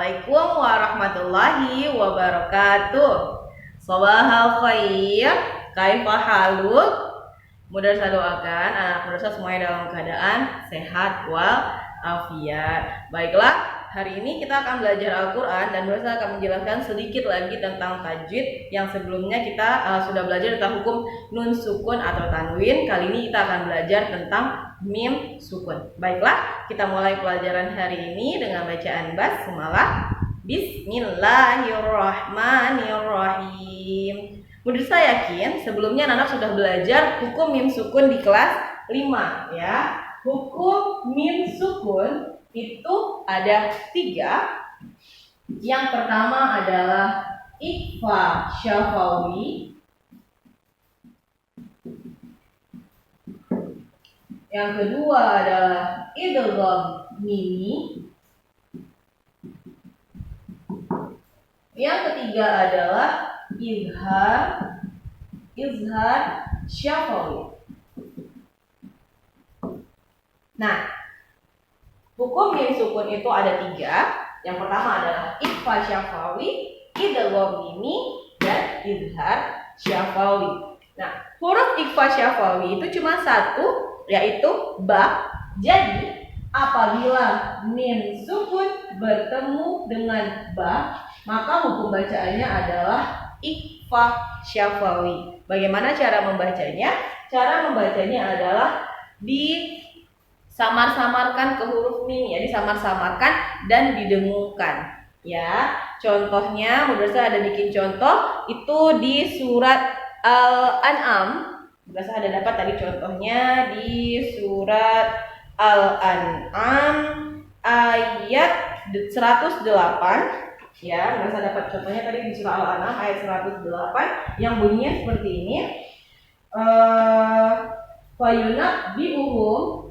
Assalamualaikum warahmatullahi wabarakatuh. Sobahal khair, kaifa haluk? Mudah-mudahan doakan anak madrasah semuanya dalam keadaan sehat wal afiat. Baiklah, hari ini kita akan belajar Al-Quran dan madrasah akan menjelaskan sedikit lagi tentang tajwid. Yang sebelumnya kita sudah belajar tentang hukum nun sukun atau tanwin. Kali ini kita akan belajar tentang mim sukun. Baiklah, kita mulai pelajaran hari ini dengan bacaan basmalah. Bismillahirrahmanirrahim. Madrasah yakin sebelumnya anak sudah belajar hukum mim sukun di kelas 5 ya. Hukum mim sukun itu ada 3. Yang pertama adalah ikhfa syafawi. Yang kedua adalah idgham mimi. Yang ketiga adalah izhar syafawi. Nah, hukum mim sukun itu ada 3. Yang pertama adalah ikhfa syafawi, idgham mimi, dan izhar syafawi. Nah, huruf ikhfa syafawi itu cuma 1, yaitu ba. Jadi apabila mim sukun bertemu dengan ba, maka hukum bacaannya adalah ikhfa syafawi. Bagaimana cara membacanya? Cara membacanya adalah disamar-samarkan ke huruf mim, ya, disamar-samarkan dan didengungkan. Ya, contohnya madrasah ada bikin contoh itu di surat Al-An'am. Madrasah ada dapat tadi contohnya di surat Al-An'am ayat 108. Ya, madrasah dapat contohnya tadi di surah Al-An'am ayat 108 yang bunyinya seperti ini. Fayunabbi'uhum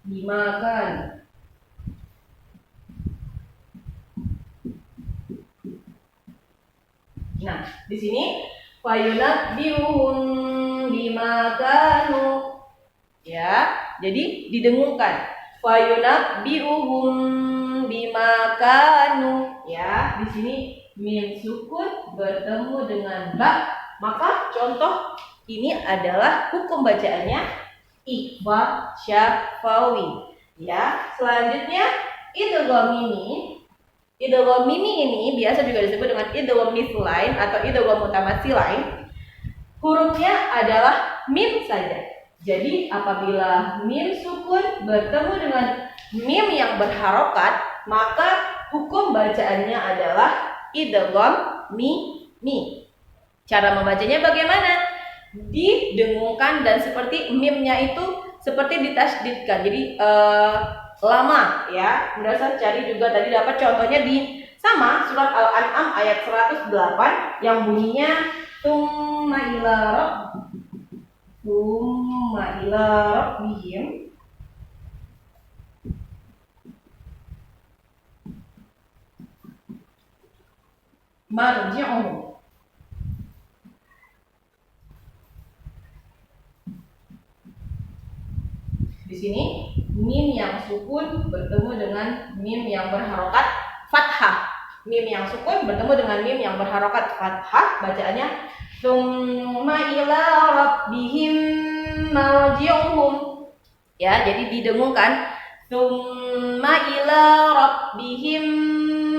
dimakan. Nah, di sini fayunabbi'uhum bima kanu, ya, jadi didengungkan. Fayunabbi'uhum bima kanu, ya, di sini mim sukun bertemu dengan ba, maka contoh ini adalah hukum bacaannya ikhfa syafawi. Ya, selanjutnya idgham mimi. Idgham mimi ini biasa juga disebut dengan idgham mislain atau idgham mutamatsilain. Hurufnya adalah mim saja. Jadi apabila mim sukun bertemu dengan mim yang berharokat, maka hukum bacaannya adalah idgham mimi. Cara membacanya bagaimana? Didengungkan dan seperti mimnya itu seperti ditasydidkan. Jadi lama, ya. Madrasah cari juga tadi dapat contohnya di sama surat Al-An'am ayat 108 yang bunyinya tsumma ila rabbihim marji'uhum. Di sini mim yang sukun bertemu dengan mim yang berharokat fathah. Mim yang sukun bertemu dengan mim yang berharokat fathah, bacaannya tsumma ila rabbihim marji'uhum. Ya, jadi didengungkan tsumma ila rabbihim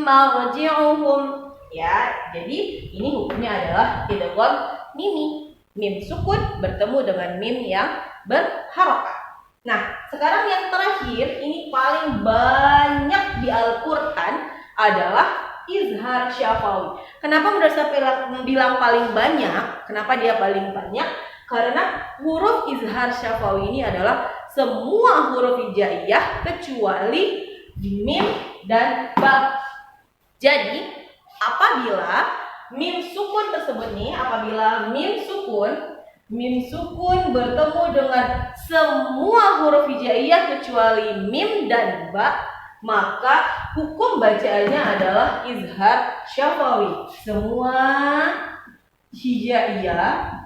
marji'uhum. Ya, jadi ini hukumnya adalah idgham mimi. Mim sukun bertemu dengan mim yang berharokat. Nah, sekarang yang terakhir, ini paling banyak di Al-Quran adalah izhar syafawi. Kenapa madrasah bilang paling banyak? Kenapa dia paling banyak? Karena huruf izhar syafawi ini adalah semua huruf hijaiyah kecuali mim dan ba. Jadi, apabila mim sukun tersebut nih, apabila mim sukun bertemu dengan semua huruf hijaiyah kecuali mim dan ba, maka hukum bacaannya adalah izhar syafawi. Semua hijaiyah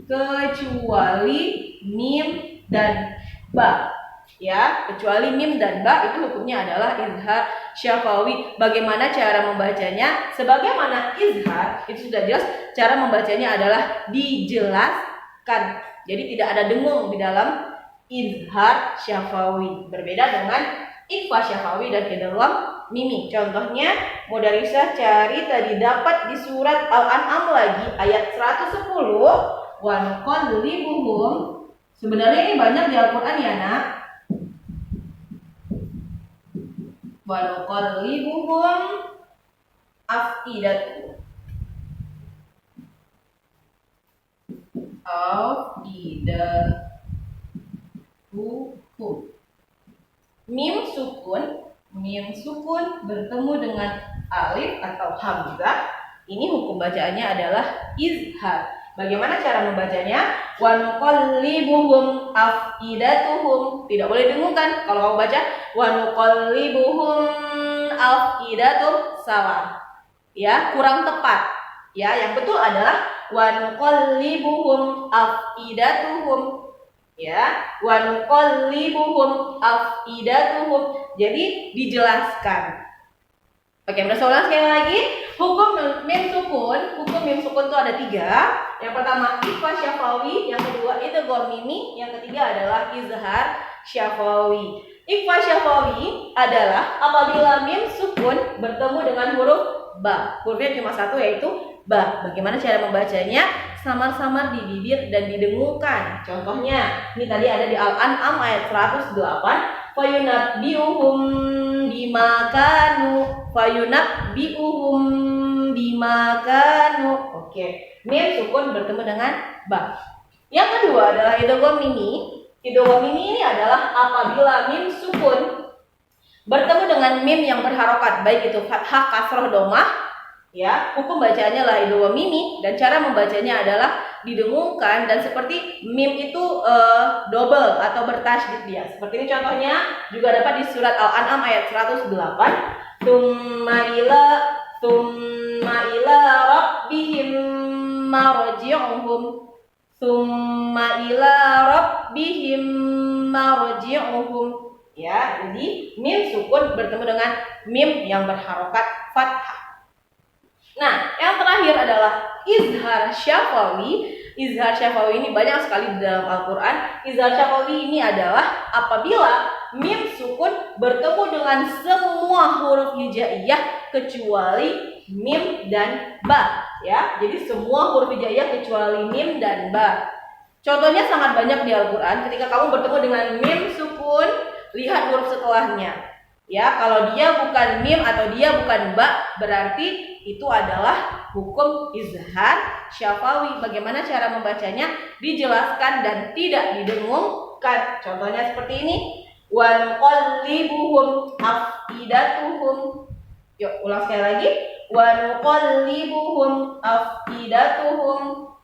kecuali mim dan ba. Ya, kecuali mim dan ba itu hukumnya adalah izhar syafawi. Bagaimana cara membacanya? Sebagaimana izhar itu sudah jelas, cara membacanya adalah dijelaskan. Jadi tidak ada dengung di dalam izhar syafawi. Berbeda dengan ikhfa syafawi dan idgham mimi. Contohnya Mudarisah cari tadi dapat di surat Al-An'am lagi ayat 110. Wa nuqallibuhum. Sebenarnya ini banyak di Al-Qur'an ya, Nak. Wa nuqallibuhum afidatuhum. Afidatuhum. Mim sukun bertemu dengan alif atau hamzah. Ini hukum bacaannya adalah izhar. Bagaimana cara membacanya? Wa nuqallibuhum afidatuhum. Tidak boleh dengungkan. Kalau kamu baca wa nuqallibuhum afidatuhum salah. Ya, kurang tepat. Ya, yang betul adalah wa nuqallibuhum afidatuhum. Ya, wa nuqallibuhum afidatuhum. Jadi dijelaskan. Oke, kita ulang sekali lagi. Hukum mim sukun itu ada 3. Yang pertama ikhfa syafawi, yang kedua idgham mimi, yang ketiga adalah izhar syafawi. Ikhfa syafawi adalah apabila mim sukun bertemu dengan huruf ba. Hurufnya cuma satu, yaitu ba. Bagaimana cara membacanya? Samar-samar di bibir dan didengungkan. Contohnya, ini tadi ada di Al-An'am ayat 108. Fayunabbi'uhum bima kanu. Oke, mim sukun bertemu dengan ba. Yang kedua adalah idgham mimi. Idgham mimi ini adalah apabila mim sukun bertemu dengan mim yang berharokat, baik itu fathah, kasroh, domah. Ya, hukum bacaannya lah idgham mimi, dan cara membacanya adalah didengungkan, dan seperti mim itu double atau bertasydid dia. Seperti ini contohnya juga dapat di surat Al-An'am ayat 108. Tsumma ila rabbihim marji'uhum. Ya, jadi mim sukun bertemu dengan mim yang berharokat fathah. Nah, yang terakhir adalah izhar syafawi. Izhar syafawi ini banyak sekali di dalam Al-Quran. Izhar syafawi ini adalah apabila mim sukun bertemu dengan semua huruf hijaiyah kecuali mim dan ba. Ya, jadi semua huruf hijaiyah kecuali mim dan ba. Contohnya sangat banyak di Al-Quran. Ketika kamu bertemu dengan mim sukun, lihat huruf setelahnya. Ya, kalau dia bukan mim atau dia bukan ba, berarti itu adalah hukum izhar syafawi. Bagaimana cara membacanya? Dijelaskan dan tidak didengungkan. Contohnya seperti ini. Wa nuqallibuhum afidatuhum. Yuk, ulang sekali lagi. Wa nuqallibuhum afidatuhum.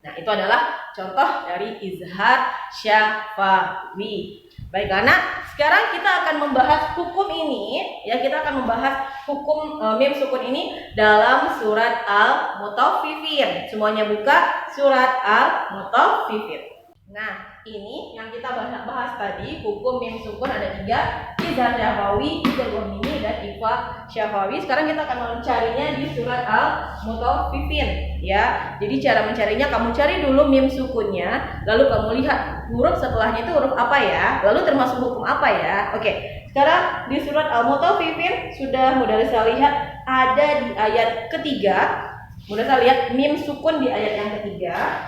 Nah, itu adalah contoh dari izhar syafawi. Baik anak, sekarang kita akan membahas hukum ini. Ya, kita akan membahas hukum mim sukun ini dalam surat Al-Mutaffifin. Semuanya buka surat Al-Mutaffifin. Nah, ini yang kita bahas tadi, hukum mim sukun ada 3, izhar syafawi, idgham mimi, dan ikhfa syafawi. Sekarang kita akan mencarinya di surat Al-Mutaffifin. Ya, jadi cara mencarinya, kamu cari dulu mim sukunnya, lalu kamu lihat huruf setelahnya itu huruf apa ya, lalu termasuk hukum apa ya. Oke, sekarang di surat Al-Mutaffifin sudah Mudarisah lihat ada di ayat ketiga. Mudarisah lihat mim sukun di ayat yang ketiga.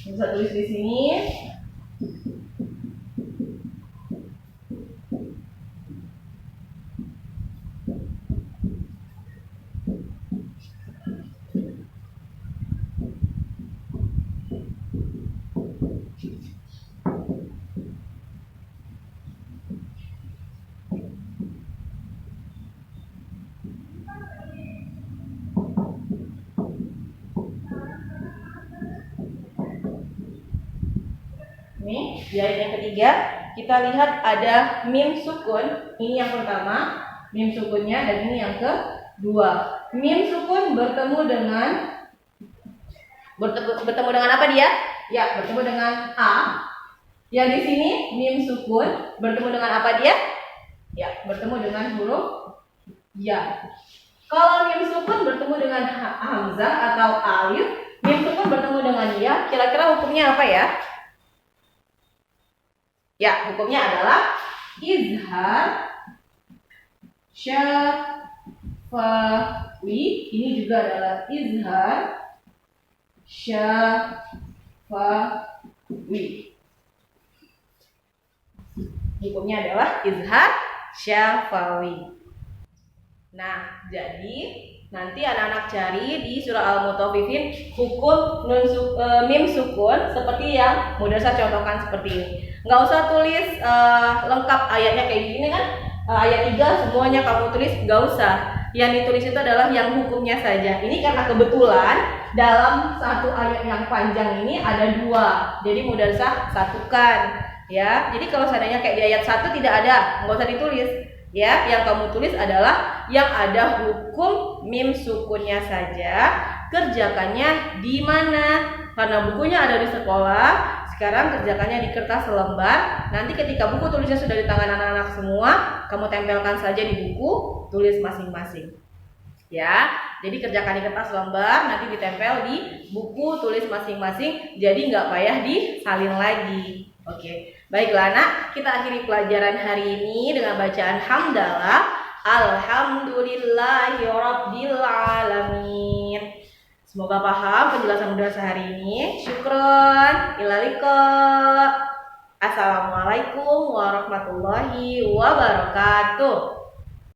Bisa tulis di sini. Nih, di ayat yang ketiga kita lihat ada mim sukun. Ini yang pertama, mim sukunnya, dan ini yang 2. Mim sukun bertemu dengan apa dia? Ya, bertemu dengan A. Yang di sini mim sukun bertemu dengan apa dia? Ya, bertemu dengan huruf ya. Kalau mim sukun bertemu dengan hamzah atau alif, mim sukun bertemu dengan ya, kira-kira hukumnya apa ya? Ya, hukumnya adalah izhar syafawi. Ini juga adalah izhar syafawi. Hukumnya adalah izhar syafawi. Nah, jadi nanti anak-anak cari di surah Al-Mutaffifin hukum mim sukun seperti yang Mudassar contohkan seperti ini. Nggak usah tulis lengkap ayatnya kayak gini kan. Ayat 3 semuanya kamu tulis, nggak usah. Yang ditulis itu adalah yang hukumnya saja. Ini karena kebetulan dalam satu ayat yang panjang ini ada 2. Jadi Mudassar satukan. Ya, jadi kalau seandainya kayak di ayat 1 tidak ada, nggak usah ditulis. Ya, yang kamu tulis adalah yang ada hukum mim sukunnya saja. Kerjakannya di mana? Karena bukunya ada di sekolah, sekarang kerjakannya di kertas selembar. Nanti ketika buku tulisnya sudah di tangan anak-anak semua, kamu tempelkan saja di buku tulis masing-masing. Ya, jadi kerjakan di kertas lembar, nanti ditempel di buku tulis masing-masing. Jadi nggak payah disalin lagi. Oke, baiklah anak, kita akhiri pelajaran hari ini dengan bacaan hamdalah. Alhamdulillahirabbil alamin. Semoga paham penjelasan Mudassar hari ini. Syukron. Ila liqa. Assalamualaikum warahmatullahi wabarakatuh.